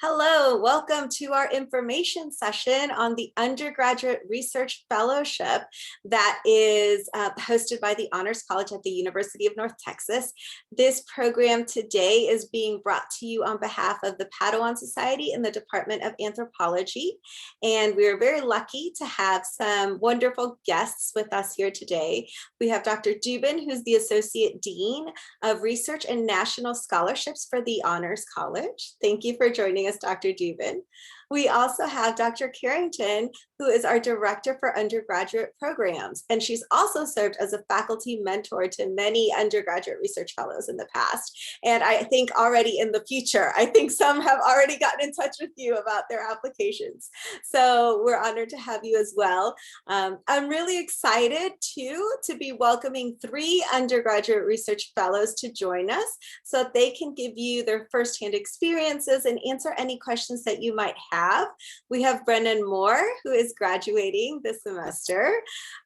Hello, welcome to our information session on the Undergraduate Research Fellowship that is hosted by the Honors College at the University of North Texas. This program today is being brought to you on behalf of the PADAWAN Society in the Department of Anthropology. And we are very lucky to have some wonderful guests with us here today. We have Dr. Dubin, who's the Associate Dean of Research and National Scholarships for the Honors College. Thank you for joining us, Dr. Dubin. We also have Dr. Carrington, who is our Director for Undergraduate Programs, and she's also served as a faculty mentor to many undergraduate research fellows in the past, and I think already in the future. I think some have already gotten in touch with you about their applications, so we're honored to have you as well. I'm really excited too to be welcoming 3 undergraduate research fellows to join us so that they can give you their firsthand experiences and answer any questions that you might have. We have Brennan Moore, who is graduating this semester,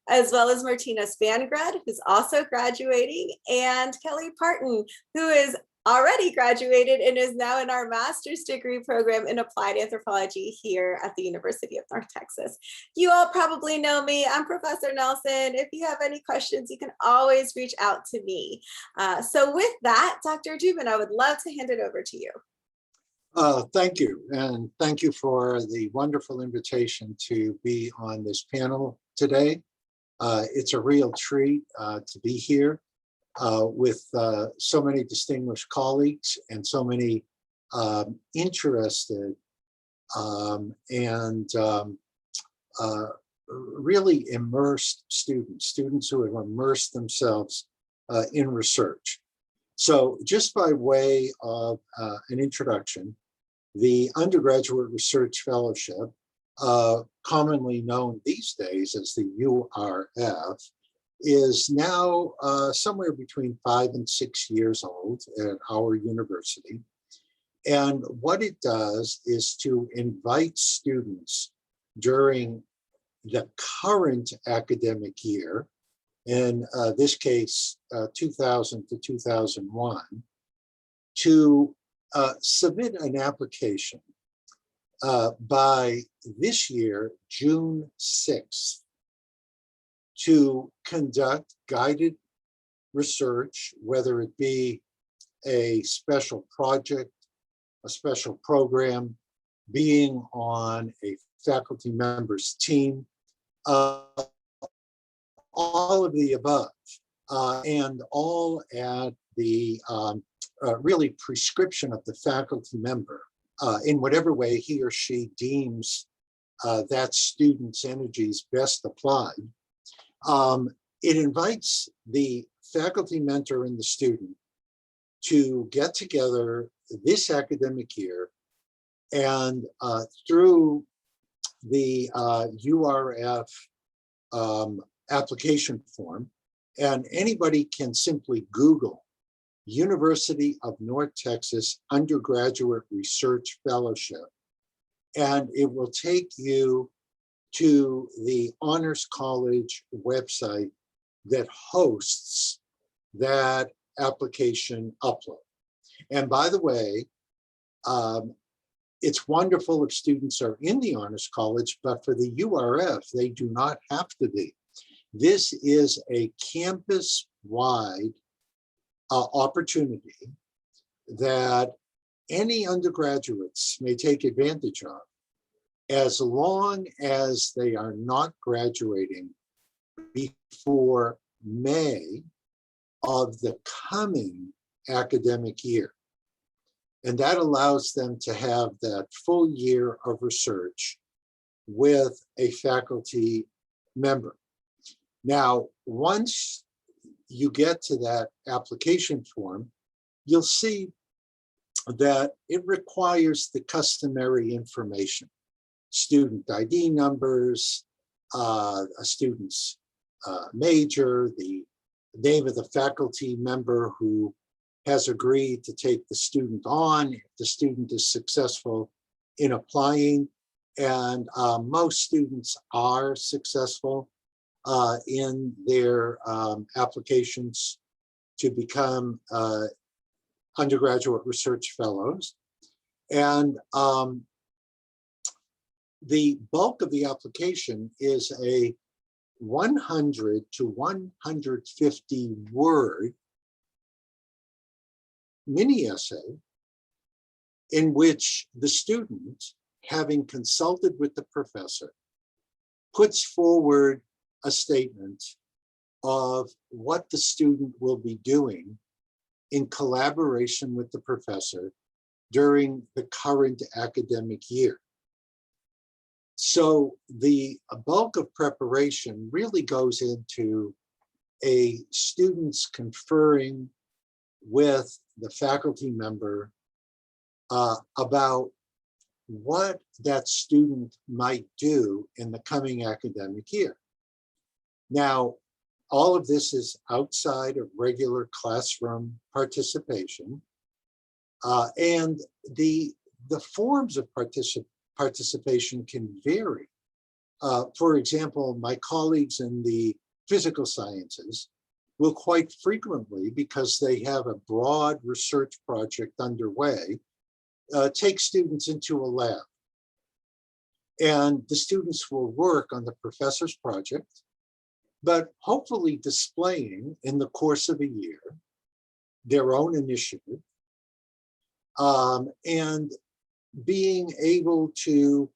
as well as Martina Spangred, who's also graduating, and Kelly Parton, who is already graduated and is now in our master's degree program in applied anthropology here at the University of North Texas. You all probably know me. I'm Professor Nelson. If you have any questions, you can always reach out to me. So with that, Dr. Dubin, I would love to hand it over to you. Thank you, and thank you for the wonderful invitation to be on this panel today. It's a real treat to be here with so many distinguished colleagues and so many interested and really immersed students who have immersed themselves in research. So just by way of an introduction, the Undergraduate Research Fellowship, commonly known these days as the URF, is now somewhere between 5 and 6 years old at our university. And what it does is to invite students during the current academic year, in this case, 2000 to 2001, to submit an application by this year, June 6th, to conduct guided research, whether it be a special project, a special program, being on a faculty member's team, all of the above, and all at the really prescription of the faculty member in whatever way he or she deems that student's energies best applied. It invites the faculty mentor and the student to get together this academic year and through the URF application form, and anybody can simply Google University of North Texas Undergraduate Research Fellowship, and it will take you to the Honors College website that hosts that application upload. And by the way, it's wonderful if students are in the Honors College, but for the URF, they do not have to be. This is a campus-wide opportunity that any undergraduates may take advantage of, as long as they are not graduating before May of the coming academic year. And that allows them to have that full year of research with a faculty member. Now, once you get to that application form, you'll see that it requires the customary information: student ID numbers, a student's major, the name of the faculty member who has agreed to take the student on if the student is successful in applying. And most students are successful in their applications to become undergraduate research fellows. And the bulk of the application is a 100 to 150 word mini essay in which the student, having consulted with the professor, puts forward a statement of what the student will be doing in collaboration with the professor during the current academic year. So the bulk of preparation really goes into a student's conferring with the faculty member about what that student might do in the coming academic year. Now, all of this is outside of regular classroom participation, and the forms of participation can vary. For example, my colleagues in the physical sciences will quite frequently, because they have a broad research project underway, take students into a lab. And the students will work on the professor's project, but hopefully displaying in the course of a year their own initiative, and being able to,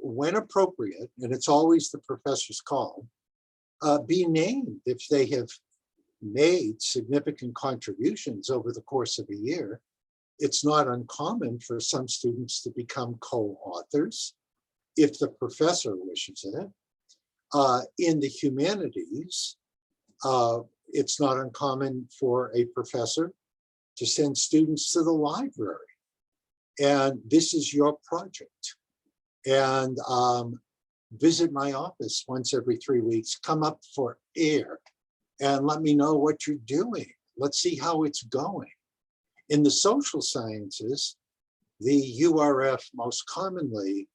when appropriate, and it's always the professor's call, be named if they have made significant contributions over the course of a year. It's not uncommon for some students to become co-authors if the professor wishes it. In the humanities, it's not uncommon for a professor to send students to the library. And this is your project. And visit my office once every 3 weeks, come up for air and let me know what you're doing. Let's see how it's going. In the social sciences, the URF most commonly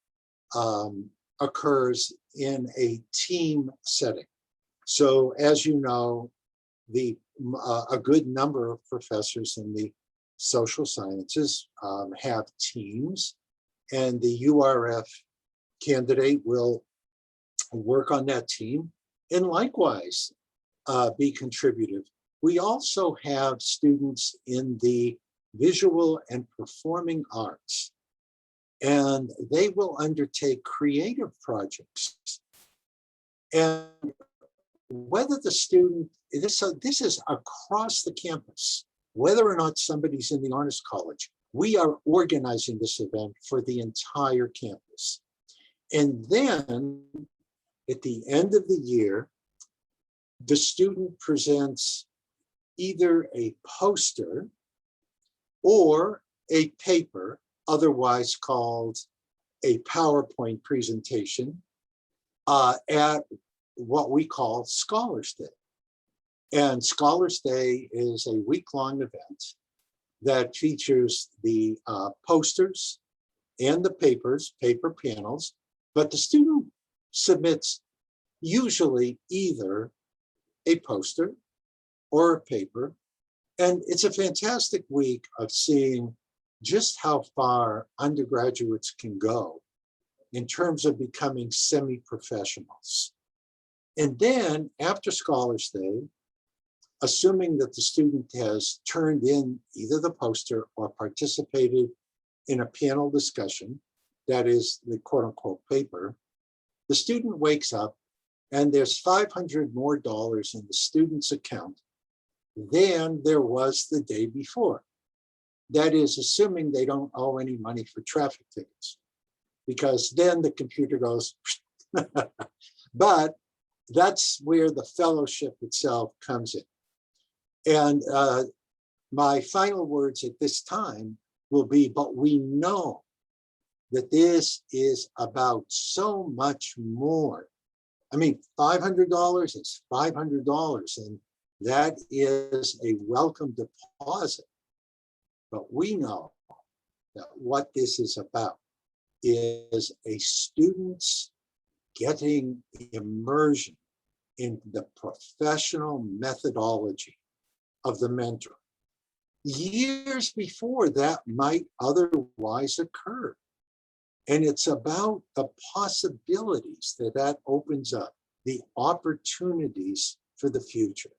occurs in a team setting. So as you know, a good number of professors in the social sciences have teams, and the URF candidate will work on that team and likewise be contributive. We also have students in the visual and performing arts, and they will undertake creative projects. And whether the student, this is across the campus, whether or not somebody's in the Honors College, we are organizing this event for the entire campus. And then at the end of the year, the student presents either a poster or a paper, otherwise called a PowerPoint presentation, at what we call Scholars Day. And Scholars Day is a week-long event that features the posters and the papers, paper panels, but the student submits usually either a poster or a paper. And it's a fantastic week of seeing just how far undergraduates can go in terms of becoming semi-professionals. And then after Scholars Day, assuming that the student has turned in either the poster or participated in a panel discussion, that is the quote unquote paper, the student wakes up and there's $500 more in the student's account than there was the day before. That is assuming they don't owe any money for traffic tickets, because then the computer goes, but that's where the fellowship itself comes in. And my final words at this time will be, but we know that this is about so much more. I mean, $500 is $500, and that is a welcome deposit. But we know that what this is about is a student's getting immersion in the professional methodology of the mentor. years before that might otherwise occur. And it's about the possibilities that that opens up, the opportunities for the future.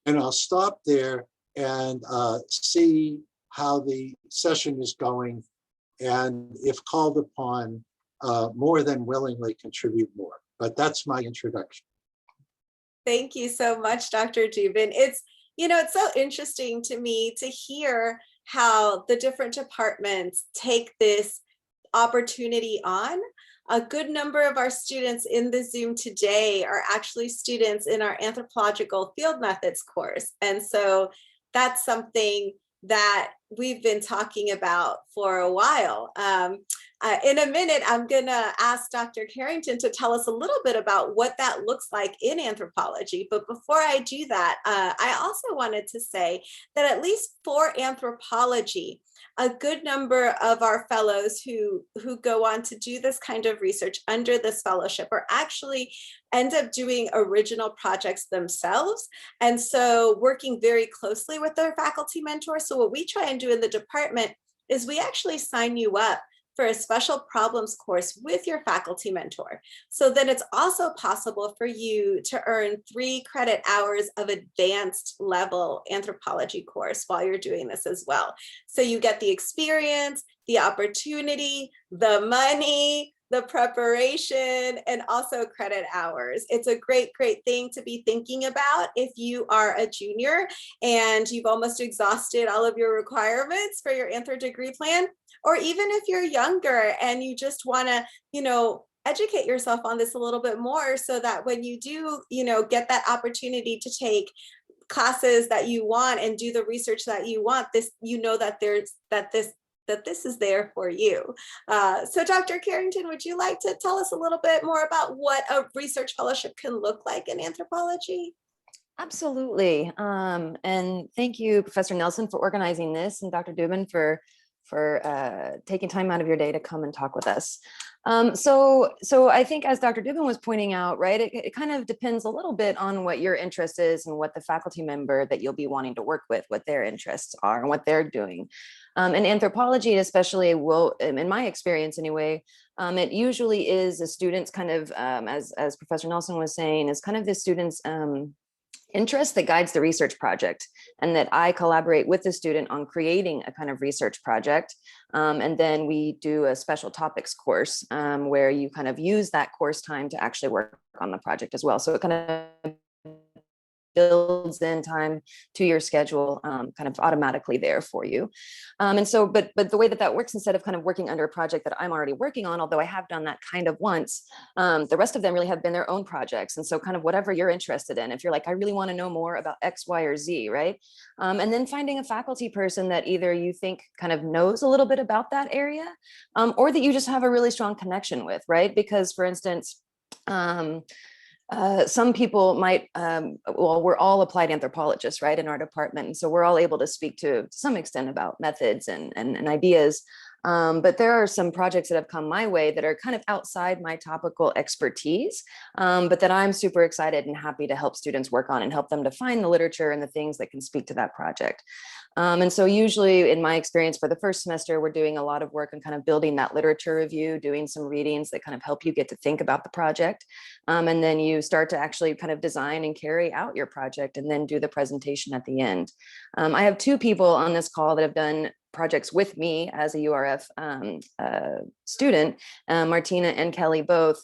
And I'll stop there and see how the session is going, and if called upon, more than willingly contribute more. But that's my introduction. Thank you so much, Dr. Dubin. It's so interesting to me to hear how the different departments take this opportunity on. A good number of our students in the Zoom today are actually students in our anthropological field methods course. And so that's something that we've been talking about for a while. In a minute, I'm gonna ask Dr. Carrington to tell us a little bit about what that looks like in anthropology. But before I do that, I also wanted to say that at least for anthropology, a good number of our fellows who go on to do this kind of research under this fellowship are actually end up doing original projects themselves. And so working very closely with their faculty mentors. So what we try and do in the department is we actually sign you up for a special problems course with your faculty mentor. So then it's also possible for you to earn 3 credit hours of advanced level anthropology course while you're doing this as well. So you get the experience, the opportunity, the money, the preparation, and also credit hours. It's a great, great thing to be thinking about if you are a junior and you've almost exhausted all of your requirements for your anthro degree plan, or even if you're younger and you just wanna, educate yourself on this a little bit more so that when you do, get that opportunity to take classes that you want and do the research that you want, that this is there for you. So Dr. Carrington, would you like to tell us a little bit more about what a research fellowship can look like in anthropology? Absolutely. And thank you, Professor Nelson, for organizing this, and Dr. Dubin for taking time out of your day to come and talk with us. So I think, as Dr. Dubin was pointing out, right, it kind of depends a little bit on what your interest is and what the faculty member that you'll be wanting to work with, what their interests are and what they're doing. And anthropology especially will, in my experience anyway, it usually is a student's kind of, as Professor Nelson was saying, is kind of the student's interest that guides the research project, and that I collaborate with the student on creating a kind of research project. And then we do a special topics course where you kind of use that course time to actually work on the project as well. So it kind of builds in time to your schedule kind of automatically there for you. And so, but the way that works, instead of kind of working under a project that I'm already working on, although I have done that kind of once, the rest of them really have been their own projects. And so kind of whatever you're interested in, if you're like, I really want to know more about X, Y, or Z, right? And then finding a faculty person that either you think kind of knows a little bit about that area, or that you just have a really strong connection with, right? Because, for instance, some people might, well, we're all applied anthropologists, right, in our department. And so we're all able to speak to some extent about methods and ideas. But there are some projects that have come my way that are kind of outside my topical expertise, but that I'm super excited and happy to help students work on and help them to find the literature and the things that can speak to that project. And so usually, in my experience, for the first semester, we're doing a lot of work on kind of building that literature review, doing some readings that kind of help you get to think about the project. And then you start to actually kind of design and carry out your project, and then do the presentation at the end. I have 2 people on this call that have done projects with me as a URF student, Martina and Kelly both.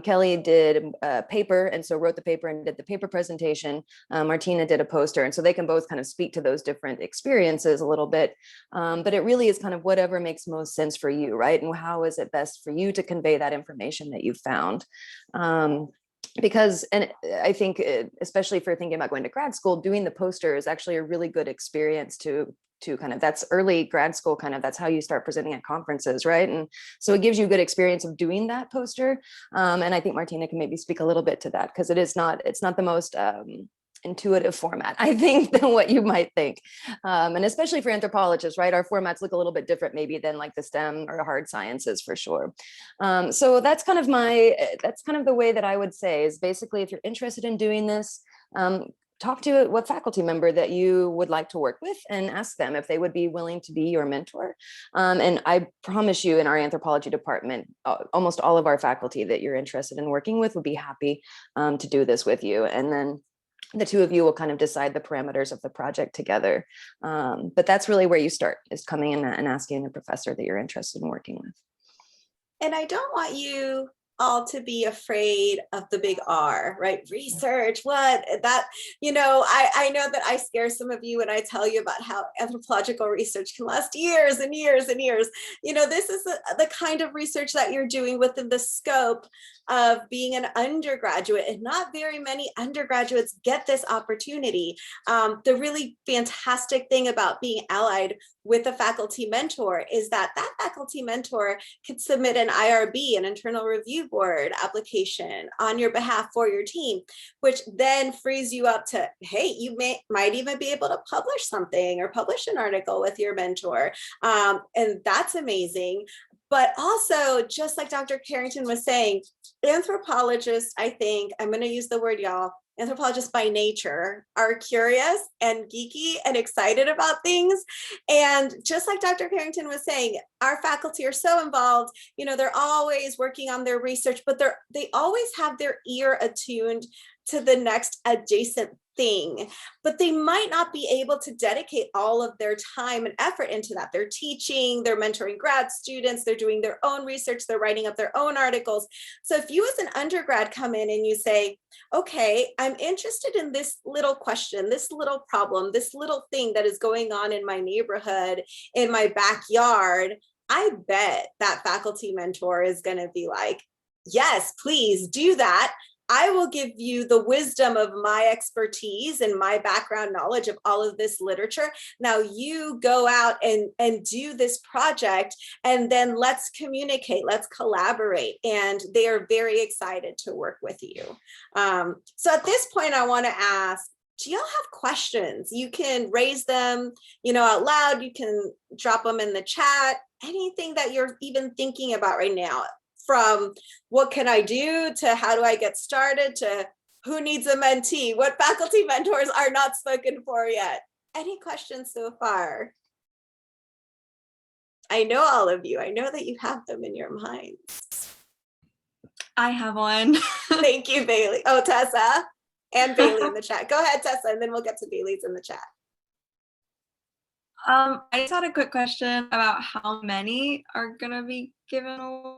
Kelly did a paper, and so wrote the paper and did the paper presentation. Martina did a poster, and so they can both kind of speak to those different experiences a little bit. But it really is kind of whatever makes most sense for you, right? And how is it best for you to convey that information that you found? Because, and I think, especially for thinking about going to grad school, doing the poster is actually a really good experience to kind of, that's early grad school, kind of, that's how you start presenting at conferences, right? And so it gives you a good experience of doing that poster. And I think Martina can maybe speak a little bit to that, because it's not the most intuitive format, I think, than what you might think. And especially for anthropologists, right? Our formats look a little bit different maybe than like the STEM or hard sciences, for sure. So that's kind of the way that I would say is, basically, if you're interested in doing this, talk to what faculty member that you would like to work with and ask them if they would be willing to be your mentor. And I promise you, in our anthropology department, almost all of our faculty that you're interested in working with would be happy to do this with you. And then the two of you will kind of decide the parameters of the project together. But that's really where you start, is coming in and asking the professor that you're interested in working with. And I don't want you all to be afraid of the big R, right? Research, what that, I know that I scare some of you when I tell you about how anthropological research can last years and years and years. This is the kind of research that you're doing within the scope of being an undergraduate, and not very many undergraduates get this opportunity. The really fantastic thing about being allied with a faculty mentor is that faculty mentor could submit an IRB, an internal review board application on your behalf for your team, which then frees you up to, hey, you might even be able to publish something or publish an article with your mentor. And that's amazing. But also, just like Dr. Carrington was saying, anthropologists, I think, I'm going to use the word y'all, anthropologists by nature are curious and geeky and excited about things. And just like Dr. Carrington was saying, our faculty are so involved, they're always working on their research, but they always have their ear attuned to the next adjacent thing, but they might not be able to dedicate all of their time and effort into that. They're teaching, they're mentoring grad students, they're doing their own research, they're writing up their own articles. So if you as an undergrad come in and you say, okay, I'm interested in this little question, this little problem, this little thing that is going on in my neighborhood, in my backyard, I bet that faculty mentor is going to be like, yes, please do that. I will give you the wisdom of my expertise and my background knowledge of all of this literature. Now you go out and do this project, and then let's communicate, let's collaborate. And they are very excited to work with you. So at this point, I want to ask, do y'all have questions? You can raise them, out loud. You can drop them in the chat. Anything that you're even thinking about right now, from what can I do to how do I get started to who needs a mentee? What faculty mentors are not spoken for yet? Any questions so far? I know all of you. I know that you have them in your minds. I have one. Thank you, Bailey. Oh, Tessa and Bailey in the chat. Go ahead, Tessa, and then we'll get to Bailey's in the chat. I just had a quick question about how many are going to be given away.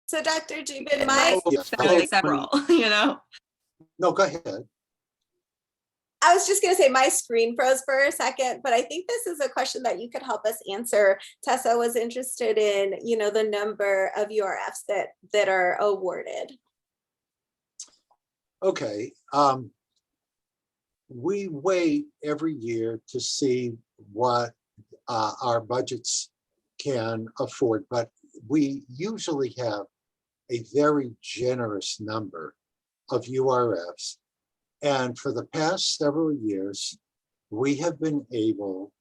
So Dr. Dubin, Several, No, go ahead. I was just going to say my screen froze for a second, but I think this is a question that you could help us answer. Tessa was interested in, the number of URFs that are awarded. Okay. We wait every year to see what our budgets can afford, but we usually have a very generous number of URFs. And for the past several years, we have been able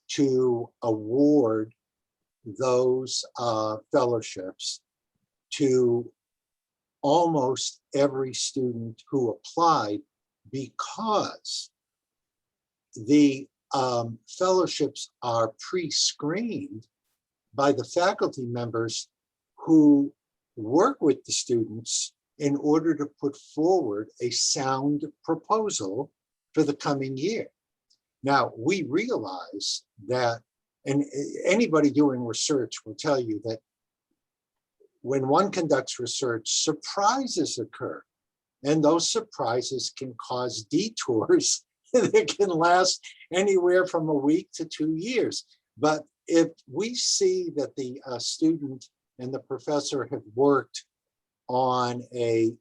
to award those fellowships to almost every student who applied, because the fellowships are pre-screened by the faculty members who work with the students in order to put forward a sound proposal for the coming year. Now, we realize that, and anybody doing research will tell you that when one conducts research, surprises occur. And those surprises can cause detours that can last anywhere from a week to 2 years. But if we see that the student and the professor have worked on a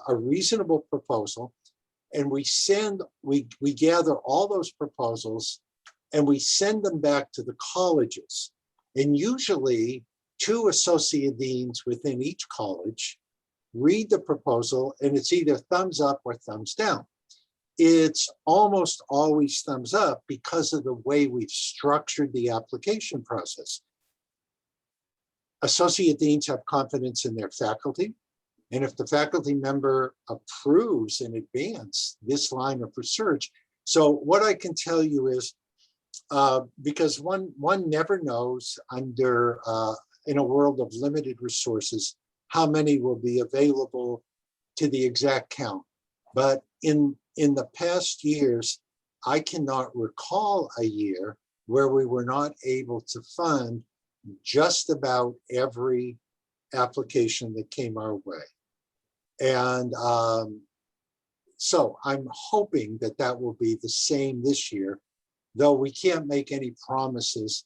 reasonable proposal, and we gather all those proposals and we send them back to the colleges, and usually 2 associate deans within each college read the proposal, and it's either thumbs up or thumbs down. It's almost always thumbs up because of the way we've structured the application process. associate deans have confidence in their faculty. And if the faculty member approves in advance this line of research, so what I can tell you is, because one never knows under in a world of limited resources how many will be available to the exact count. But in the past years, I cannot recall a year where we were not able to fund just about every application that came our way. And so I'm hoping that that will be the same this year, though we can't make any promises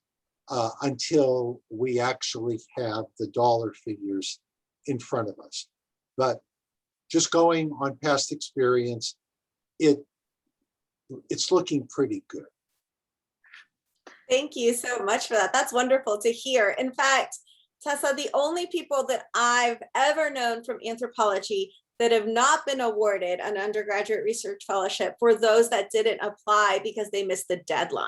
until we actually have the dollar figures in front of us. But just going on past experience, it's looking pretty good. Thank you so much for that. That's wonderful to hear. In fact, Tessa, the only people that I've ever known from anthropology that have not been awarded an undergraduate research fellowship were those that didn't apply because they missed the deadline.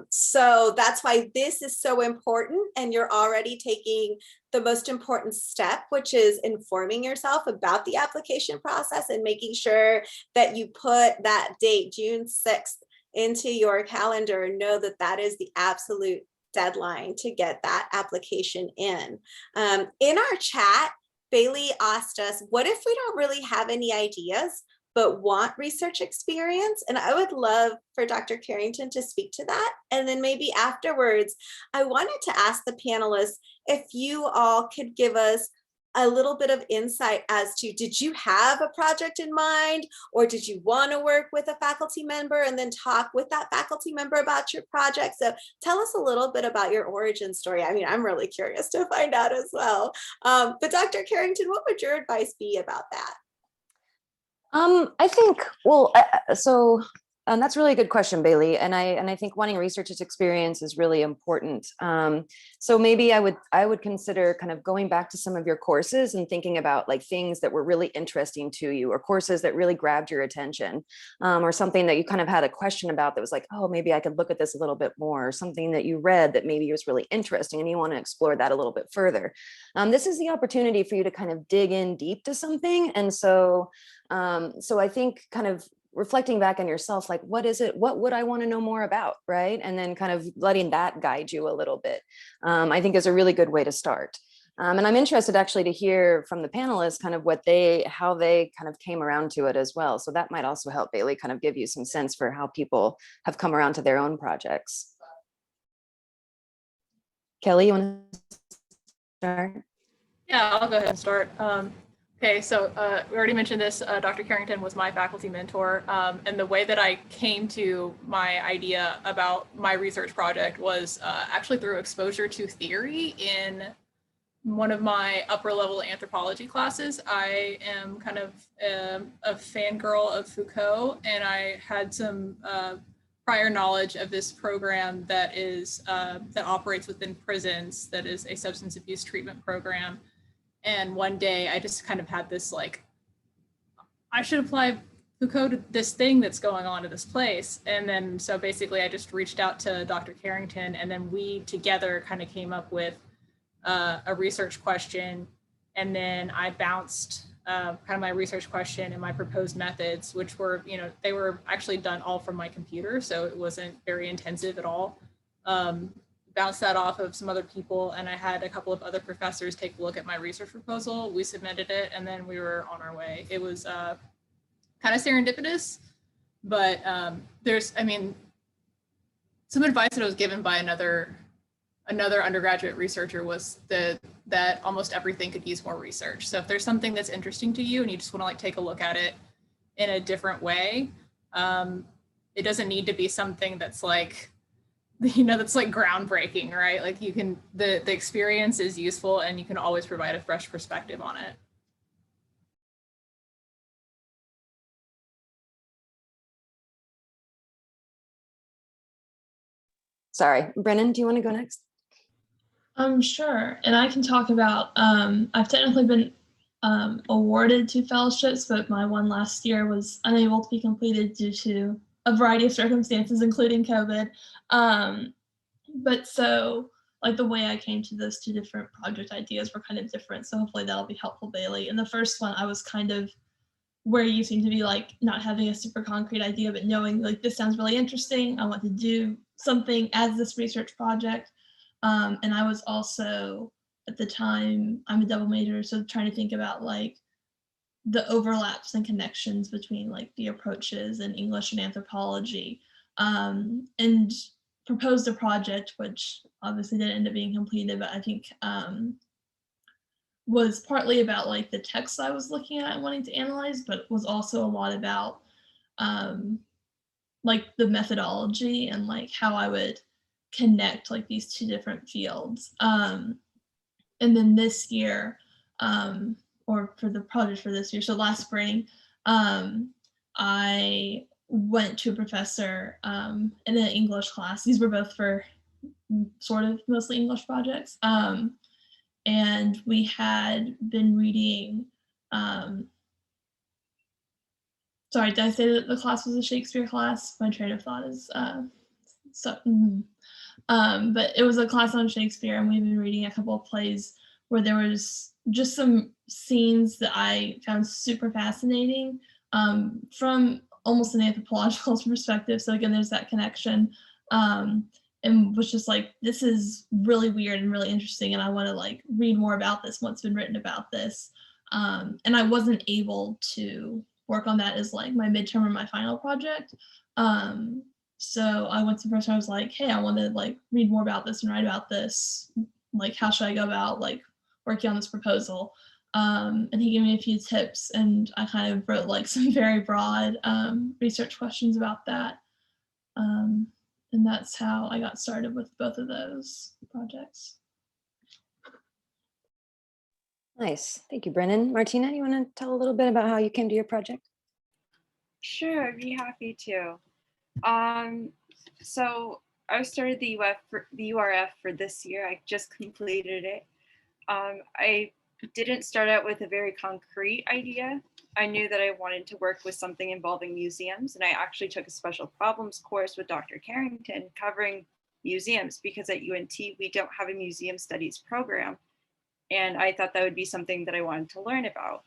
So that's why this is so important, and you're already taking the most important step, which is informing yourself about the application process and making sure that you put that date, June 6th, into your calendar and know that that is the absolute deadline to get that application in. In our chat, Bailey asked us, what if we don't really have any ideas, but want research experience? And I would love for Dr. Carrington to speak to that. And then maybe afterwards, I wanted to ask the panelists if you all could give us a little bit of insight as to, did you have a project in mind, or did you want to work with a faculty member and then talk with that faculty member about your project? So tell us a little bit about your origin story. I mean, I'm really curious to find out as well. But Dr. Carrington, what would your advice be about that? I think, well, that's really a good question, Bailey. And I think wanting research experience is really important. So maybe I would consider kind of going back to some of your courses and thinking about like things that were really interesting to you, or courses that really grabbed your attention, or something that you kind of had a question about that was like, oh, maybe I could look at this a little bit more, or something that you read that maybe was really interesting and you want to explore that a little bit further. This is the opportunity for you to kind of dig in deep to something. And so I think kind of reflecting back on yourself, like, what is it? What would I want to know more about? Right. And then kind of letting that guide you a little bit, I think is a really good way to start. And I'm interested actually to hear from the panelists kind of how they kind of came around to it as well. So that might also help, Bailey, kind of give you some sense for how people have come around to their own projects. Kelly, you want to start? Yeah, I'll go ahead and start. Okay, so we already mentioned this, Dr. Carrington was my faculty mentor, and the way that I came to my idea about my research project was actually through exposure to theory in one of my upper level anthropology classes. I am kind of a fangirl of Foucault, and I had some prior knowledge of this program that operates within prisons, that is a substance abuse treatment program. And one day I just kind of had this like, I should apply Foucault to this thing that's going on at this place. And then, so basically I just reached out to Dr. Carrington, and then we together kind of came up with a research question. And then I bounced kind of my research question and my proposed methods, which were, they were actually done all from my computer. So it wasn't very intensive at all. Bounced that off of some other people, and I had a couple of other professors take a look at my research proposal. We submitted it, and then we were on our way. It was kind of serendipitous, but some advice that I was given by another undergraduate researcher was that almost everything could use more research. So if there's something that's interesting to you and you just want to like take a look at it in a different way, it doesn't need to be something that's like, that's like groundbreaking, right? Like you can, the experience is useful, and you can always provide a fresh perspective on it. Sorry, Brennan, do you want to go next? Sure. And I can talk about, I've technically been awarded 2 fellowships, but my one last year was unable to be completed due to a variety of circumstances, including COVID. But so like the way I came to those two different project ideas were kind of different. So hopefully that'll be helpful, Bailey. In the first one, I was kind of where you seem to be, like not having a super concrete idea, but knowing like this sounds really interesting. I want to do something as this research project. And I was also, at the time, I'm a double major, so trying to think about like the overlaps and connections between like the approaches in English and anthropology, and proposed a project, which obviously didn't end up being completed, but I think was partly about like the texts I was looking at and wanting to analyze, but was also a lot about like the methodology and like how I would connect like these two different fields. And then this year, or for the project for this year, so last spring, I went to a professor in an English class. These were both for sort of mostly English projects. And we had been reading, sorry, did I say that the class was a Shakespeare class? My train of thought is, but it was a class on Shakespeare, and we've been reading a couple of plays where there was just some scenes that I found super fascinating, from almost an anthropological perspective. So again, there's that connection, and was just like, this is really weird and really interesting, and I want to like read more about this, what's been written about this. And I wasn't able to work on that as like my midterm or my final project. So I went to the professor, I was like, hey, I want to like read more about this and write about this. Like, how should I go about like working on this proposal? And he gave me a few tips, and I kind of wrote like some very broad research questions about that. And that's how I got started with both of those projects. Nice. Thank you, Brennan. Martina, you want to tell a little bit about how you came to your project? Sure, I'd be happy to. So I started the URF for this year. I just completed it. I didn't start out with a very concrete idea. I knew that I wanted to work with something involving museums, and I actually took a special problems course with Dr. Carrington covering museums, because at UNT we don't have a museum studies program, and I thought that would be something that I wanted to learn about.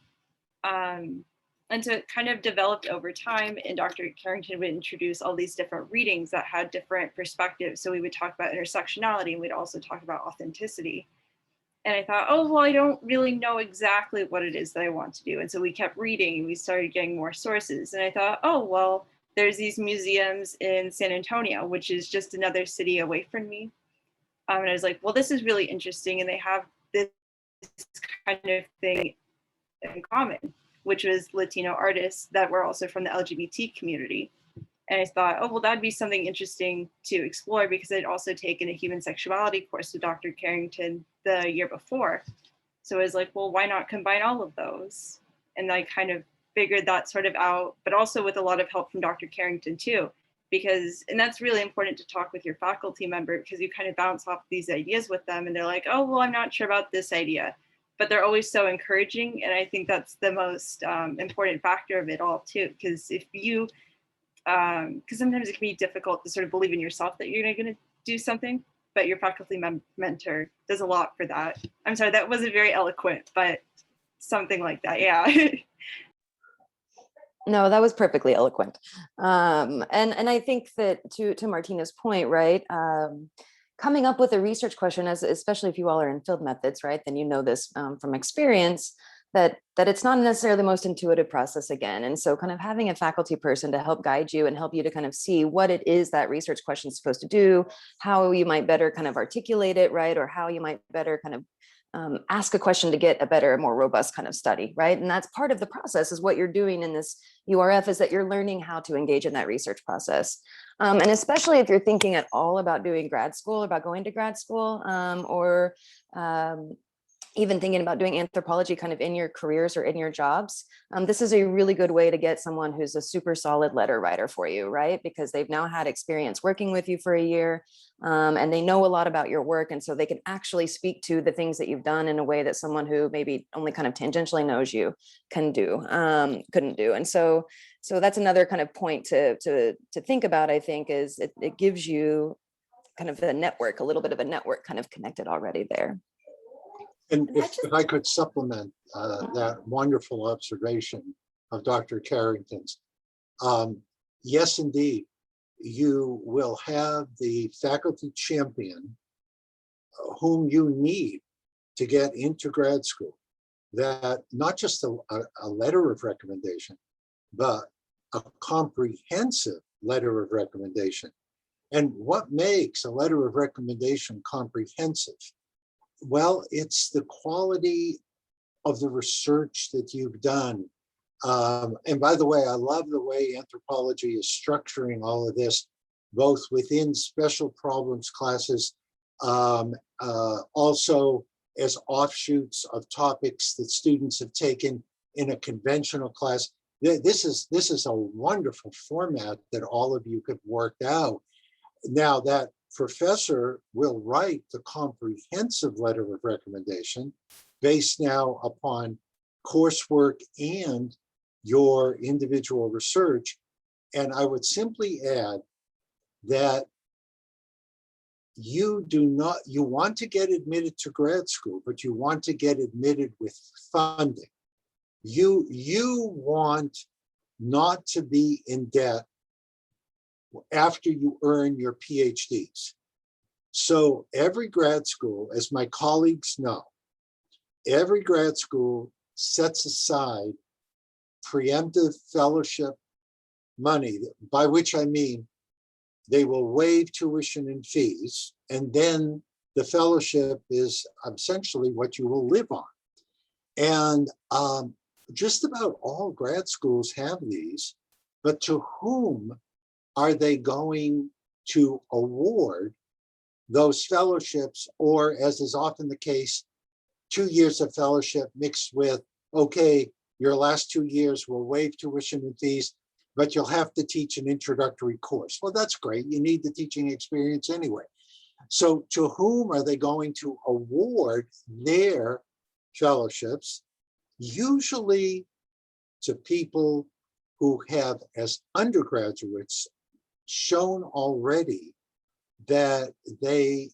And so it kind of developed over time, and Dr. Carrington would introduce all these different readings that had different perspectives. So we would talk about intersectionality, and we'd also talk about authenticity. And I thought, oh, well, I don't really know exactly what it is that I want to do. And so we kept reading, and we started getting more sources. And I thought, oh, well, there's these museums in San Antonio, which is just another city away from me. And I was like, well, this is really interesting. And they have this kind of thing in common, which was Latino artists that were also from the LGBT community. And I thought, oh, well, that'd be something interesting to explore, because I'd also taken a human sexuality course with Dr. Carrington the year before. So I was like, well, why not combine all of those? And I kind of figured that sort of out, but also with a lot of help from Dr. Carrington too, because, and that's really important to talk with your faculty member, because you kind of bounce off these ideas with them, and they're like, oh, well, I'm not sure about this idea. But they're always so encouraging. And I think that's the most important factor of it all too, because if you, because sometimes it can be difficult to sort of believe in yourself that you're going to do something, but your faculty mentor does a lot for that. I'm sorry, that wasn't very eloquent, but something like that, yeah. No, that was perfectly eloquent. And I think that to Martina's point, right, coming up with a research question, especially if you all are in field methods, right, then you know this from experience, that it's not necessarily the most intuitive process again. And so kind of having a faculty person to help guide you and help you to kind of see what it is that research question is supposed to do, how you might better kind of articulate it, right? Or how you might better kind of ask a question to get a better, more robust kind of study, right? And that's part of the process, is what you're doing in this URF, is that you're learning how to engage in that research process. And especially if you're thinking at all about doing grad school, about going to grad school, or even thinking about doing anthropology kind of in your careers or in your jobs, this is a really good way to get someone who's a super solid letter writer for you, right? Because they've now had experience working with you for a year, and they know a lot about your work. And so they can actually speak to the things that you've done in a way that someone who maybe only kind of tangentially knows you couldn't do. And so that's another kind of point to think about, I think, is it gives you kind of a network, a little bit of a network kind of connected already there. And And I if I could supplement that wonderful observation of Dr. Carrington's, yes, indeed, you will have the faculty champion whom you need to get into grad school, that not just a letter of recommendation, but a comprehensive letter of recommendation. And what makes a letter of recommendation comprehensive? Well, it's the quality of the research that you've done. And by the way, I love the way anthropology is structuring all of this, both within special problems classes, also as offshoots of topics that students have taken in a conventional class. This is a wonderful format that all of you have worked out. Now that professor will write the comprehensive letter of recommendation based now upon coursework and your individual research. And I would simply add that you want to get admitted to grad school, but you want to get admitted with funding. You want not to be in debt after you earn your PhDs. So every grad school, as my colleagues know, every grad school sets aside preemptive fellowship money, by which I mean they will waive tuition and fees, and then the fellowship is essentially what you will live on. And just about all grad schools have these, but to whom are they going to award those fellowships, or, as is often the case, 2 years of fellowship mixed with, okay, your last 2 years will waive tuition and fees, but you'll have to teach an introductory course. Well, that's great. You need the teaching experience anyway. So to whom are they going to award their fellowships? Usually to people who have, as undergraduates, shown already that they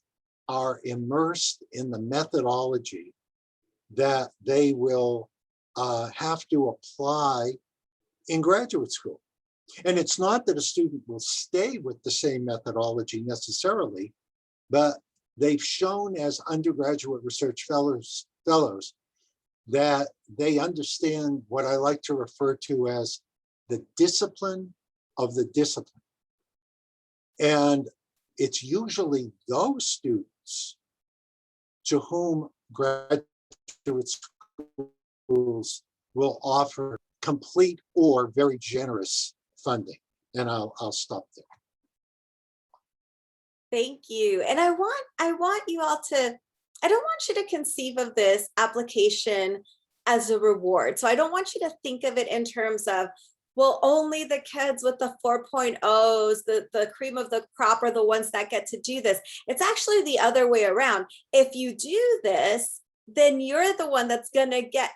are immersed in the methodology that they will have to apply in graduate school. And it's not that a student will stay with the same methodology necessarily, but they've shown as undergraduate research fellows that they understand what I like to refer to as the discipline of the discipline. And it's usually those students to whom graduate schools will offer complete or very generous funding. And I'll stop there. Thank you. And I want you all to, I don't want you to conceive of this application as a reward. So I don't want you to think of it in terms of, well, only the kids with the 4.0s, the cream of the crop are the ones that get to do this. It's actually the other way around. If you do this, then you're the one that's going to get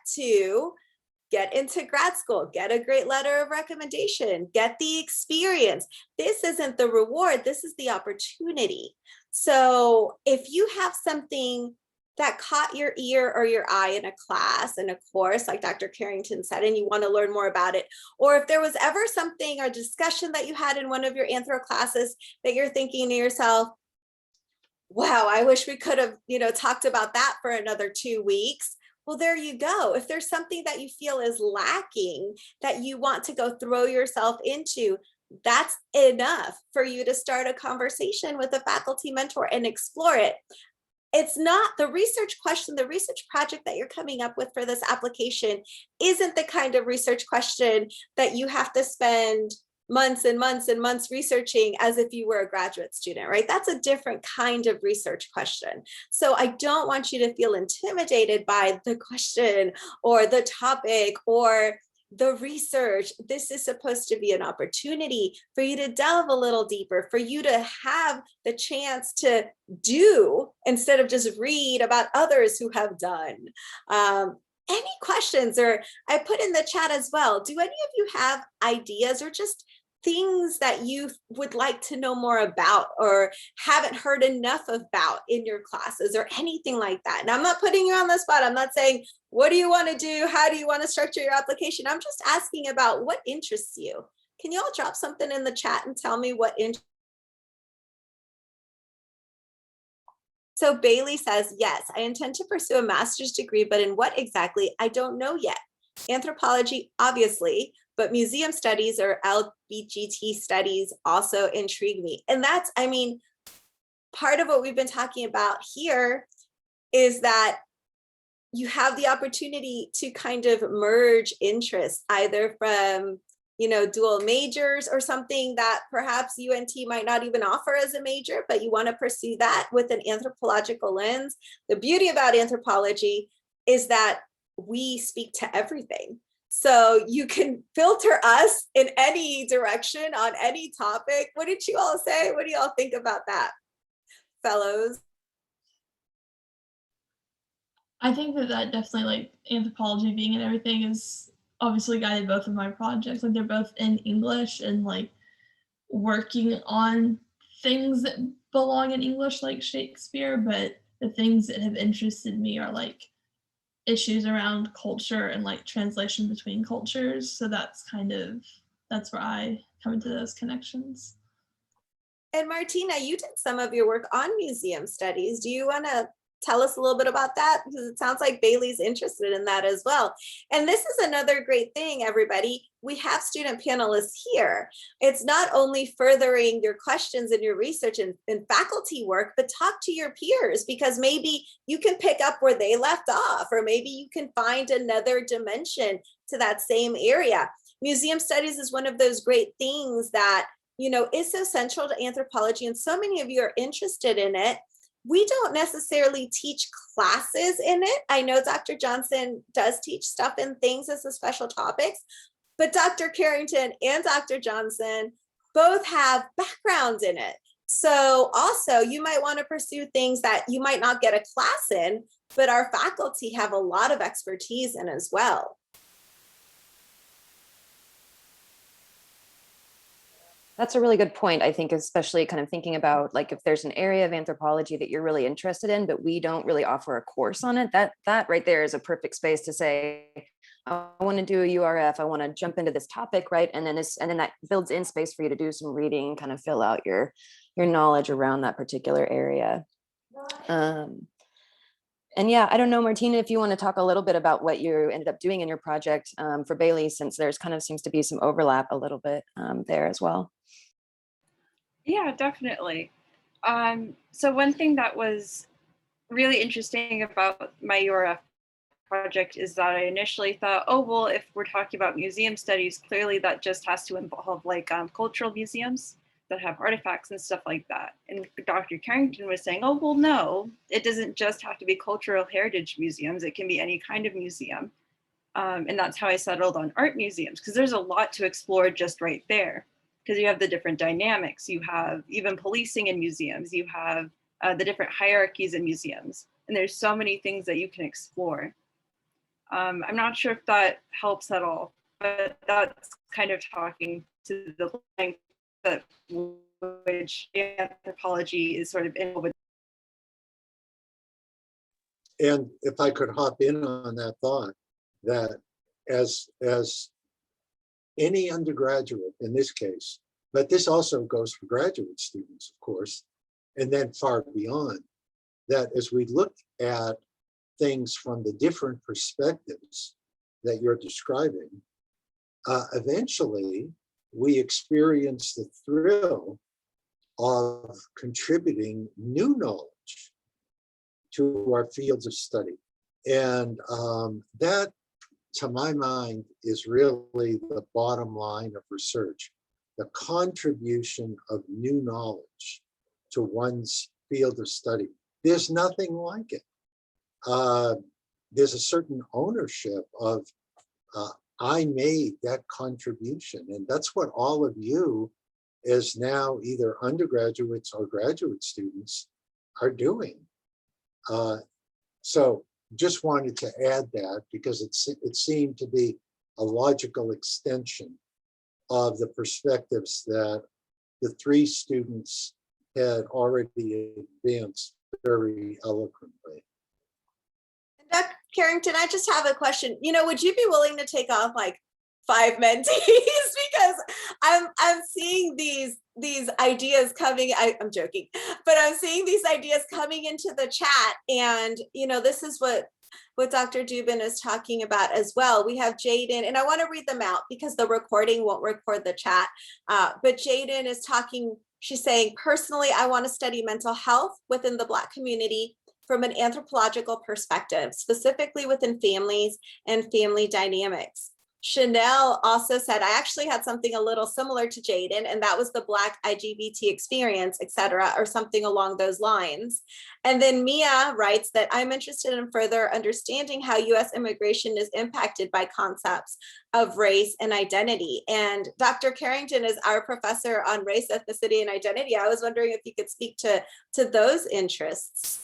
into grad school, get a great letter of recommendation, get the experience. This isn't the reward, this is the opportunity. So if you have something that caught your ear or your eye in a class, in a course, like Dr. Carrington said, and you want to learn more about it, or if there was ever something or discussion that you had in one of your anthro classes that you're thinking to yourself, wow, I wish we could have, talked about that for another 2 weeks. Well, there you go. If there's something that you feel is lacking that you want to go throw yourself into, that's enough for you to start a conversation with a faculty mentor and explore it. It's not the research question, the research project that you're coming up with for this application isn't the kind of research question that you have to spend months and months and months researching as if you were a graduate student, right? That's a different kind of research question. So I don't want you to feel intimidated by the question or the topic or the research. This is supposed to be an opportunity for you to delve a little deeper, for you to have the chance to do instead of just read about others who have done. Any questions? Or I put in the chat as well, do any of you have ideas or just things that you would like to know more about or haven't heard enough about in your classes or anything like that. And I'm not putting you on the spot. I'm not saying, what do you want to do? How do you want to structure your application? I'm just asking about what interests you. Can you all drop something in the chat and tell me what interests? So Bailey says, yes, I intend to pursue a master's degree, but in what exactly? I don't know yet. Anthropology, obviously, but museum studies or LBGT studies also intrigue me. And that's, I mean, part of what we've been talking about here is that you have the opportunity to kind of merge interests, either from, you know, dual majors or something that perhaps UNT might not even offer as a major, but you want to pursue that with an anthropological lens. The beauty about anthropology is that we speak to everything. So you can filter us in any direction on any topic. What did you all say? What do you all think about that, fellows? I think that definitely, like, anthropology being in everything is obviously guided both of my projects. Like, they're both in English and like working on things that belong in English, like Shakespeare, but the things that have interested me are like issues around culture and like translation between cultures. So that's where I come into those connections. And Martina, you did some of your work on museum studies. Do you want to tell us a little bit about that? Because it sounds like Bailey's interested in that as well. And this is another great thing, everybody. We have student panelists here. It's not only furthering your questions and your research and faculty work, but talk to your peers, because maybe you can pick up where they left off, or maybe you can find another dimension to that same area. Museum studies is one of those great things that, you know, is so central to anthropology, and so many of you are interested in it. We don't necessarily teach classes in it. I know Dr. Johnson does teach stuff and things as the special topics, but Dr. Carrington and Dr. Johnson both have backgrounds in it. So also you might want to pursue things that you might not get a class in, but our faculty have a lot of expertise in as well. That's a really good point, I think, especially kind of thinking about like if there's an area of anthropology that you're really interested in, but we don't really offer a course on it, that right there is a perfect space to say, I want to do a URF, I want to jump into this topic, right? And then that builds in space for you to do some reading, kind of fill out your knowledge around that particular area. And yeah, I don't know, Martina, if you want to talk a little bit about what you ended up doing in your project for Bailey, since there's kind of seems to be some overlap a little bit there as well. Yeah, definitely. So one thing that was really interesting about my URF project is that I initially thought, oh, well, if we're talking about museum studies, clearly that just has to involve like cultural museums that have artifacts and stuff like that. And Dr. Carrington was saying, oh, well, no, it doesn't just have to be cultural heritage museums. It can be any kind of museum. And that's how I settled on art museums, because there's a lot to explore just right there. Because you have the different dynamics, you have even policing in museums, you have the different hierarchies in museums, and there's so many things that you can explore. I'm not sure if that helps at all, but that's kind of talking to the length that which anthropology is sort of in with. And if I could hop in on that thought, that as any undergraduate in this case, but this also goes for graduate students, of course, and then far beyond, that as we look at things from the different perspectives that you're describing, eventually we experience the thrill of contributing new knowledge to our fields of study. And that, to my mind, is really the bottom line of research, the contribution of new knowledge to one's field of study. There's nothing like it. There's a certain ownership of, I made that contribution. And that's what all of you as now either undergraduates or graduate students are doing. So just wanted to add that because it seemed to be a logical extension of the perspectives that the three students had already advanced very eloquently. Dr. Carrington, I just have a question. Would you be willing to take off like 5 mentees? Because I'm seeing these ideas coming. I'm joking, but I'm seeing these ideas coming into the chat, and this is what Dr. Dubin is talking about as well. We have Jaden, and I want to read them out because the recording won't record the chat. But Jaden is talking. She's saying, personally, I want to study mental health within the Black community from an anthropological perspective, specifically within families and family dynamics. Chanel also said, I actually had something a little similar to Jaden, and that was the Black LGBT experience, et cetera, or something along those lines. And then Mia writes that I'm interested in further understanding how US immigration is impacted by concepts of race and identity. And Dr. Carrington is our professor on race, ethnicity, and identity. I was wondering if you could speak to those interests.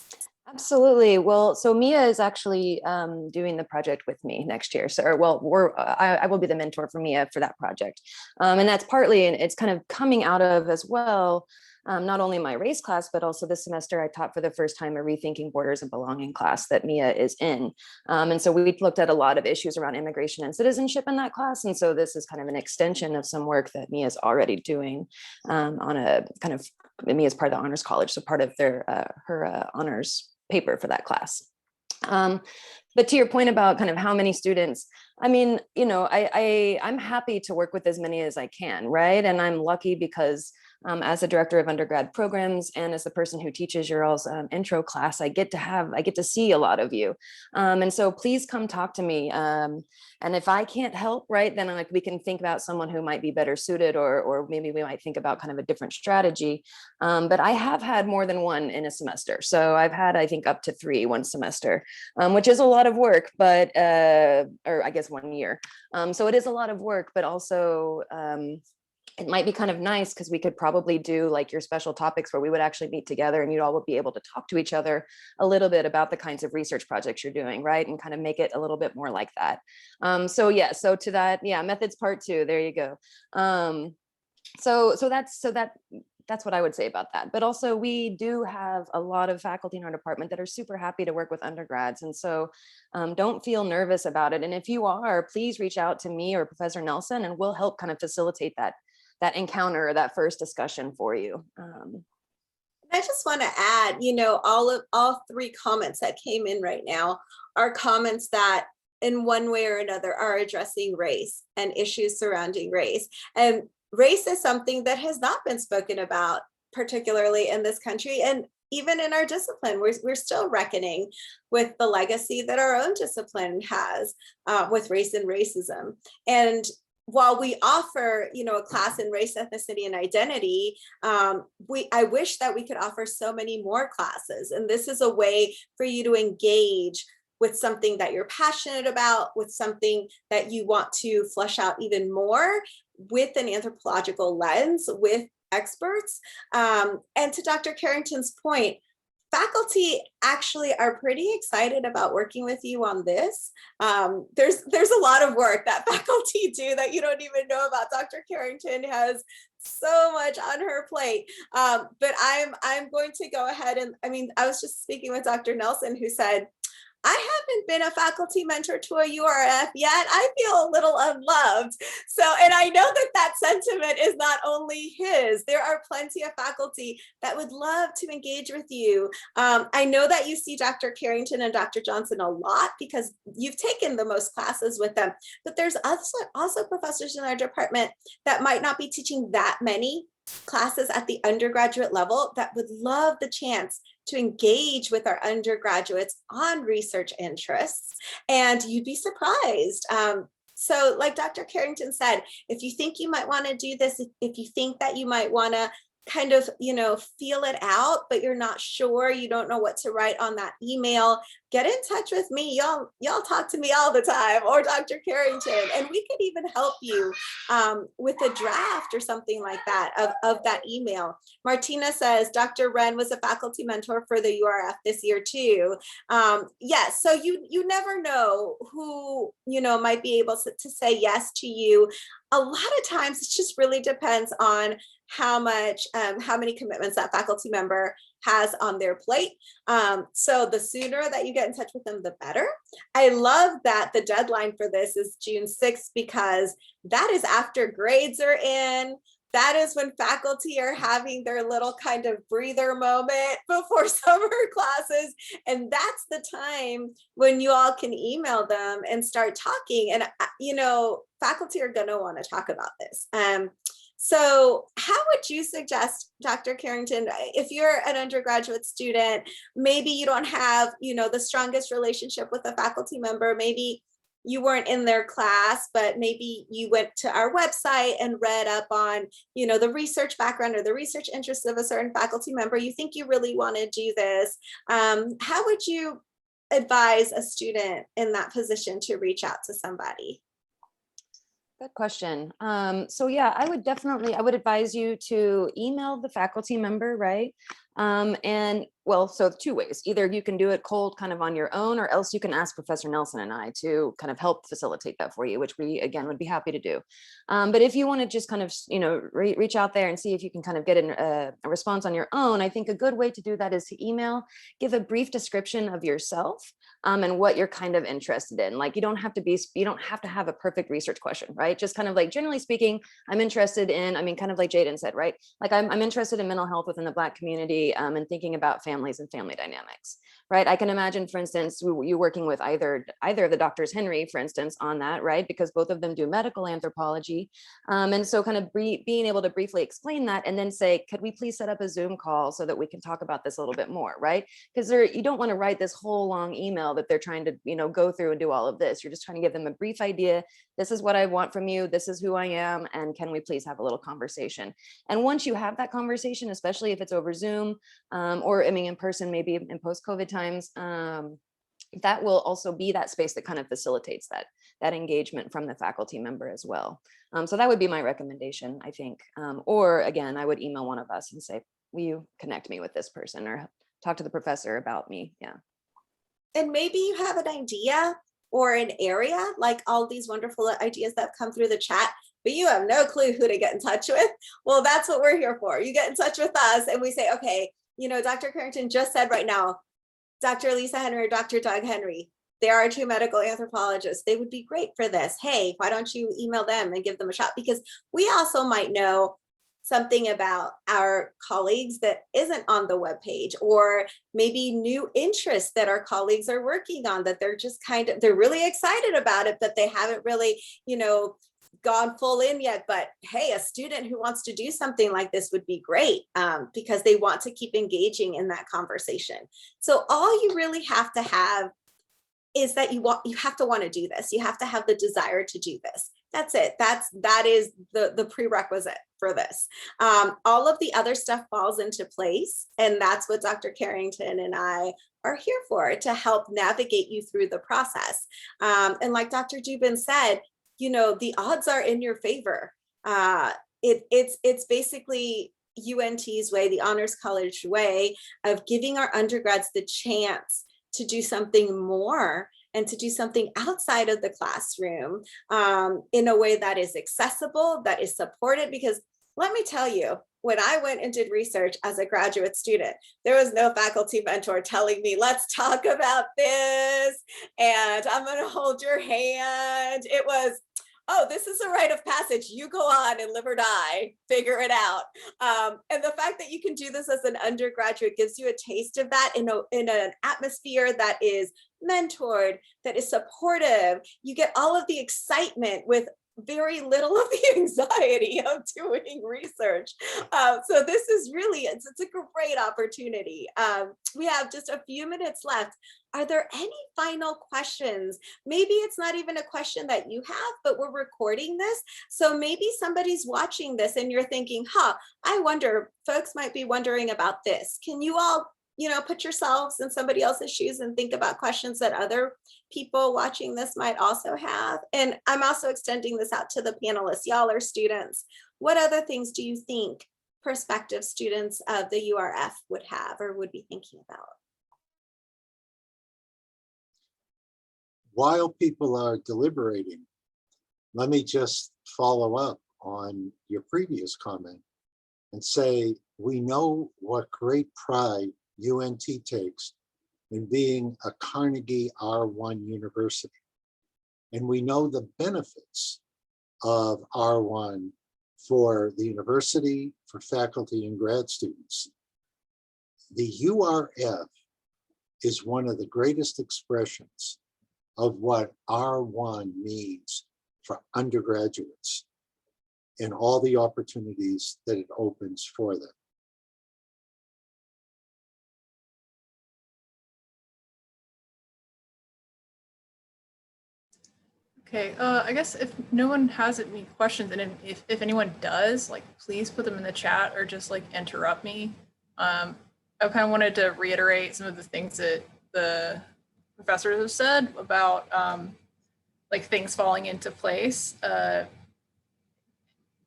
Absolutely. Well, so Mia is actually doing the project with me next year. So, I will be the mentor for Mia for that project. And that's partly, and it's kind of coming out of as well, not only my race class, but also this semester I taught for the first time a Rethinking Borders and Belonging class that Mia is in. And so we looked at a lot of issues around immigration and citizenship in that class. And so this is kind of an extension of some work that Mia is already doing on a kind of, Mia is part of the Honors College, so part of their her honors paper for that class. But to your point about kind of how many students, I mean, I'm happy to work with as many as I can, right? And I'm lucky because as the director of undergrad programs and as the person who teaches your all's intro class, I get to see a lot of you. And so please come talk to me. And if I can't help, right, then we can think about someone who might be better suited, or maybe we might think about kind of a different strategy. But I have had more than one in a semester. So I've had, I think, up to 3 one semester, which is a lot of work, but, or I guess 1 year. So it is a lot of work, but also, it might be kind of nice because we could probably do like your special topics where we would actually meet together and you'd all would be able to talk to each other a little bit about the kinds of research projects you're doing, right? And kind of make it a little bit more like that. So to that, methods part 2, there you go. So that's what I would say about that. But also we do have a lot of faculty in our department that are super happy to work with undergrads. And so don't feel nervous about it. And if you are, please reach out to me or Professor Nelson and we'll help kind of facilitate that encounter or that first discussion for you. I just want to add, all 3 comments that came in right now are comments that in one way or another are addressing race and issues surrounding race. And race is something that has not been spoken about, particularly in this country. And even in our discipline, we're still reckoning with the legacy that our own discipline has with race and racism. And while we offer, a class in race, ethnicity, and identity, I wish that we could offer so many more classes. And this is a way for you to engage with something that you're passionate about, with something that you want to flesh out even more with an anthropological lens, with experts. And to Dr. Carrington's point, faculty actually are pretty excited about working with you on this. There's a lot of work that faculty do that you don't even know about. Dr. Carrington has so much on her plate, but I'm going to go ahead and, I was just speaking with Dr. Nelson, who said, I haven't been a faculty mentor to a URF yet. I feel a little unloved. So, and I know that sentiment is not only his. There are plenty of faculty that would love to engage with you. I know that you see Dr. Carrington and Dr. Johnson a lot because you've taken the most classes with them, but there's also professors in our department that might not be teaching that many classes at the undergraduate level that would love the chance to engage with our undergraduates on research interests, and you'd be surprised. So like Dr. Carrington said, if you think you might want to do this, if you think that you might want to kind of, feel it out, but you're not sure, you don't know what to write on that email, get in touch with me. Y'all talk to me all the time, or Dr. Carrington, and we could even help you with a draft or something like that of that email. Martina says, Dr. Wren was a faculty mentor for the URF this year too. Yes, so you never know who, might be able to say yes to you. A lot of times it just really depends on how many commitments that faculty member has on their plate. So the sooner that you get in touch with them, the better. I love that the deadline for this is June 6th, because that is after grades are in. That is when faculty are having their little kind of breather moment before summer classes. And that's the time when you all can email them and start talking. And, faculty are going to want to talk about this. So how would you suggest, Dr. Carrington, if you're an undergraduate student, maybe you don't have, the strongest relationship with a faculty member, maybe you weren't in their class, but maybe you went to our website and read up on, the research background or the research interests of a certain faculty member, you think you really want to do this. How would you advise a student in that position to reach out to somebody? Good question. So yeah, I would advise you to email the faculty member, right? And well, so two ways. Either you can do it cold kind of on your own, or else you can ask Professor Nelson and I to kind of help facilitate that for you, which we, again, would be happy to do. But if you want to just kind of, reach out there and see if you can kind of get a response on your own, I think a good way to do that is to email, give a brief description of yourself and what you're kind of interested in. Like, you don't have to have a perfect research question, right? Just kind of like, generally speaking, I'm interested in, kind of like Jaden said, right? Like I'm interested in mental health within the Black community and thinking about families and family dynamics, right? I can imagine, for instance, you working with either of the doctors, Henry, for instance, on that, right? Because both of them do medical anthropology. And so kind of being able to briefly explain that and then say, could we please set up a Zoom call so that we can talk about this a little bit more, right? Because you don't want to write this whole long email that they're trying to, go through and do all of this. You're just trying to give them a brief idea. This is what I want from you. This is who I am. And can we please have a little conversation? And once you have that conversation, especially if it's over Zoom or in person, maybe in post-COVID times, that will also be that space that kind of facilitates that engagement from the faculty member as well. So that would be my recommendation, I think. Or again, I would email one of us and say, will you connect me with this person, or talk to the professor about me? Yeah. And maybe you have an idea or an area, like all these wonderful ideas that come through the chat, but you have no clue who to get in touch with. Well, that's what we're here for. You get in touch with us and we say, okay, Dr. Carrington just said right now, Dr. Lisa Henry or Dr. Doug Henry, there are two medical anthropologists. They would be great for this. Hey, why don't you email them and give them a shot? Because we also might know something about our colleagues that isn't on the webpage, or maybe new interests that our colleagues are working on that they're just they're really excited about it, but they haven't really, gone full in yet. But hey, a student who wants to do something like this would be great because they want to keep engaging in that conversation. So all you really have to have is that you have to want to do this. You have to have the desire to do this. That's it. That is the prerequisite for this. All of the other stuff falls into place. And that's what Dr. Carrington and I are here for, to help navigate you through the process. And like Dr. Dubin said, the odds are in your favor. It's basically UNT's way, the Honors College way, of giving our undergrads the chance to do something more and to do something outside of the classroom in a way that is accessible, that is supported. Because let me tell you, when I went and did research as a graduate student, there was no faculty mentor telling me, let's talk about this, and I'm going to hold your hand. It was, oh, this is a rite of passage. You go on and live or die, figure it out. And the fact that you can do this as an undergraduate gives you a taste of that in an atmosphere that is mentored, that is supportive. You get all of the excitement with very little of the anxiety of doing research. So this is really, it's a great opportunity. We have just a few minutes left. Are there any final questions? Maybe it's not even a question that you have, but we're recording this. So maybe somebody's watching this and you're thinking, I wonder, folks might be wondering about this. Can you all, put yourselves in somebody else's shoes and think about questions that other people watching this might also have. And I'm also extending this out to the panelists. Y'all are students. What other things do you think prospective students of the URF would have or would be thinking about? While people are deliberating, let me just follow up on your previous comment and say, we know what great pride UNT takes in being a Carnegie R1 university. And we know the benefits of R1 for the university, for faculty and grad students. The URF is one of the greatest expressions of what R1 means for undergraduates and all the opportunities that it opens for them. Okay, I guess if no one has any questions, and if anyone does, like, please put them in the chat or just like interrupt me. I kind of wanted to reiterate some of the things that the professors have said about like things falling into place.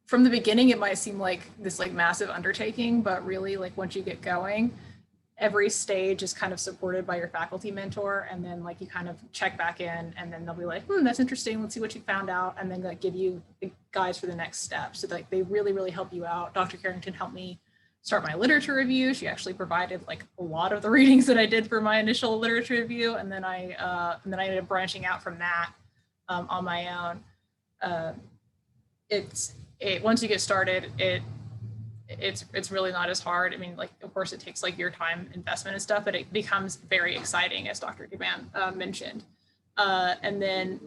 From the beginning, it might seem like this like massive undertaking, but really like once you get going, every stage is kind of supported by your faculty mentor, and then like you kind of check back in, and then they'll be like, that's interesting, let's see what you found out, and then like give you the guides for the next step. So like they really help you out. Dr. Carrington helped me start my literature review. She actually provided like a lot of the readings that I did for my initial literature review, and then I ended up branching out from that on my own. Once you get started, it's really not as hard. I mean, like, of course, it takes like your time investment and stuff, but it becomes very exciting, as Dr. Duban mentioned. And then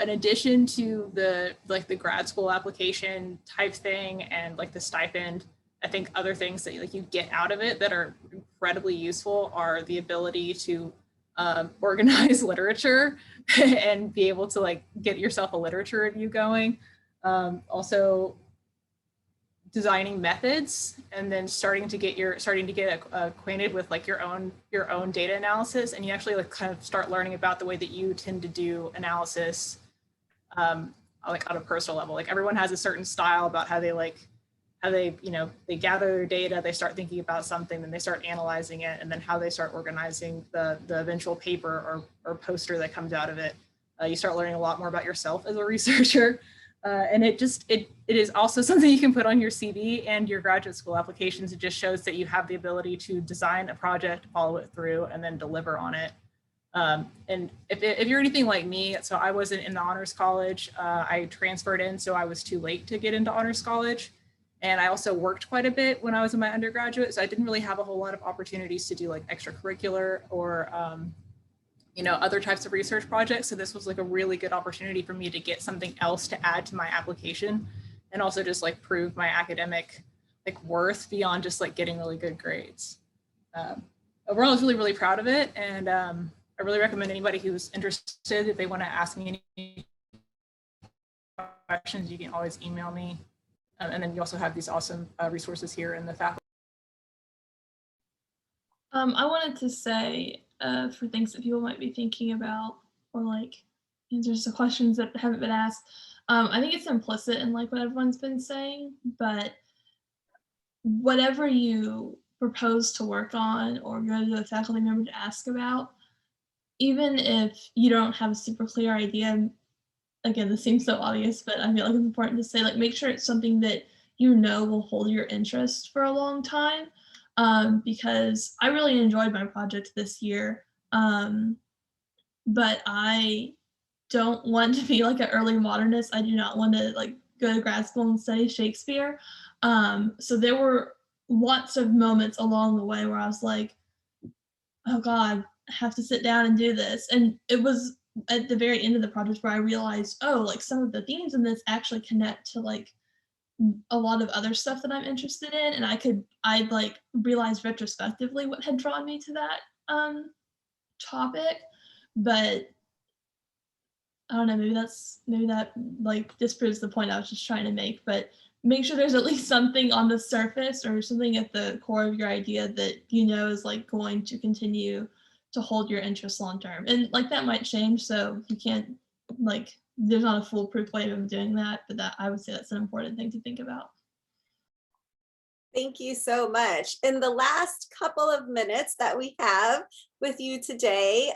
in addition to the grad school application type thing and like the stipend, I think other things that like you get out of it that are incredibly useful are the ability to organize literature and be able to like get yourself a literature review going. Also designing methods, and then starting to get acquainted with like your own data analysis, and you actually like kind of start learning about the way that you tend to do analysis like on a personal level. Like everyone has a certain style about how they they gather their data, they start thinking about something, then they start analyzing it, and then how they start organizing the eventual paper or poster that comes out of it. You start learning a lot more about yourself as a researcher. And it is also something you can put on your CV and your graduate school applications. It just shows that you have the ability to design a project, follow it through, and then deliver on it. And if you're anything like me, so I wasn't in the honors college. I transferred in, so I was too late to get into honors college. And I also worked quite a bit when I was in my undergraduate, so I didn't really have a whole lot of opportunities to do like extracurricular or other types of research projects. So this was like a really good opportunity for me to get something else to add to my application, and also just like prove my academic like worth beyond just like getting really good grades. Overall, I was really proud of it, and I really recommend anybody who's interested, if they want to ask me any questions, you can always email me. And then you also have these awesome resources here in the faculty. I wanted to say for things that people might be thinking about, or like answers to questions that haven't been asked. I think it's implicit in like what everyone's been saying, but whatever you propose to work on or go to a faculty member to ask about, even if you don't have a super clear idea, again, this seems so obvious, but I feel like it's important to say, like, make sure it's something that you know will hold your interest for a long time. Because I really enjoyed my project this year, but I don't want to be like an early modernist. I do not want to like go to grad school and study Shakespeare. So there were lots of moments along the way where I was like, oh God, I have to sit down and do this. And it was at the very end of the project where I realized, oh, like some of the themes in this actually connect to like a lot of other stuff that I'm interested in. And I'd like realized retrospectively what had drawn me to that topic. But I don't know, maybe that like disproves the point I was just trying to make. But make sure there's at least something on the surface or something at the core of your idea that you know is like going to continue to hold your interest long term. And like that might change, so you can't like there's not a foolproof way of doing that, but that I would say that's an important thing to think about. Thank you so much. In the last couple of minutes that we have with you today,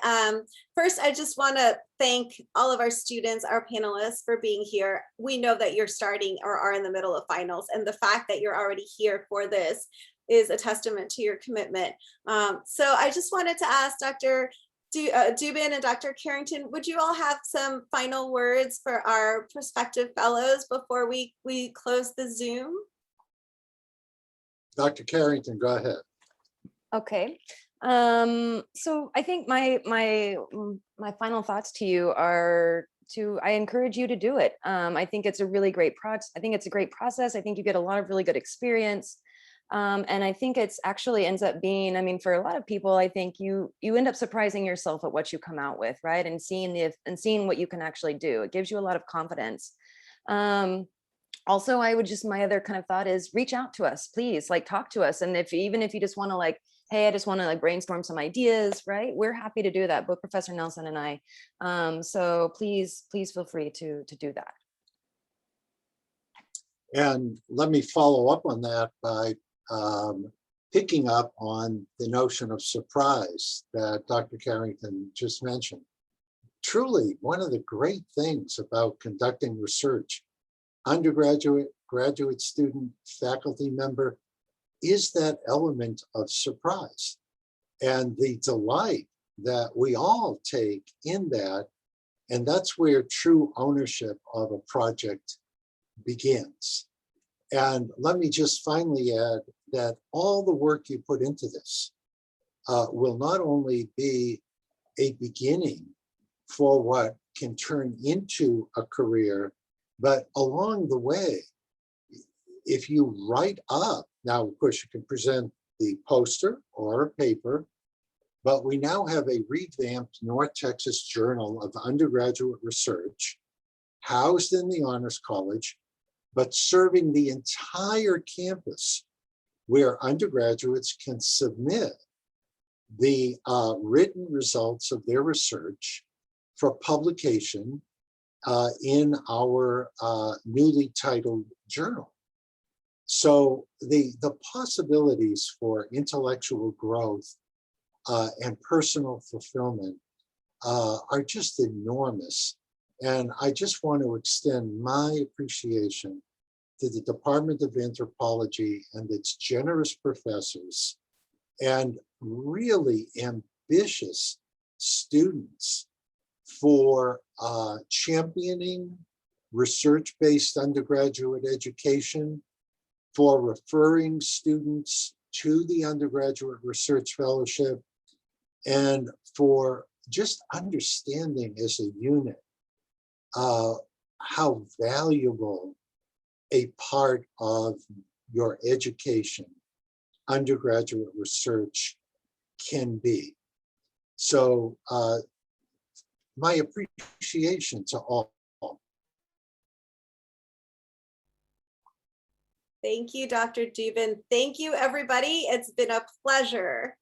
first, I just want to thank all of our students, our panelists for being here. We know that you're starting or are in the middle of finals, and the fact that you're already here for this is a testament to your commitment. So I just wanted to ask Dr. Dubin and Dr. Carrington, would you all have some final words for our prospective fellows before we close the Zoom? Dr. Carrington, go ahead. Okay. So I think my final thoughts to you are I encourage you to do it. I think it's a really great process. I think it's a great process. I think you get a lot of really good experience. And I think it's actually ends up being, I mean, for a lot of people, I think you end up surprising yourself at what you come out with, right? And seeing what you can actually do. It gives you a lot of confidence. Also, my other kind of thought is reach out to us, please, like talk to us. And even if you just want to like, hey, I just want to like brainstorm some ideas, right? We're happy to do that, both Professor Nelson and I. So please feel free to do that. And let me follow up on that by picking up on the notion of surprise that Dr. Carrington just mentioned. Truly, one of the great things about conducting research, undergraduate, graduate student, faculty member, is that element of surprise and the delight that we all take in that. And that's where true ownership of a project begins. And let me just finally add that all the work you put into this will not only be a beginning for what can turn into a career, but along the way, if you write up, now of course you can present the poster or a paper, but we now have a revamped North Texas Journal of Undergraduate Research housed in the Honors College, but serving the entire campus where undergraduates can submit the written results of their research for publication in our newly titled journal. So the possibilities for intellectual growth and personal fulfillment are just enormous. And I just want to extend my appreciation to the Department of Anthropology and its generous professors and really ambitious students for championing research-based undergraduate education, for referring students to the Undergraduate Research Fellowship, and for just understanding as a unit how valuable a part of your education, undergraduate research, can be. So my appreciation to all. Thank you, Dr. Dubin. Thank you, everybody. It's been a pleasure.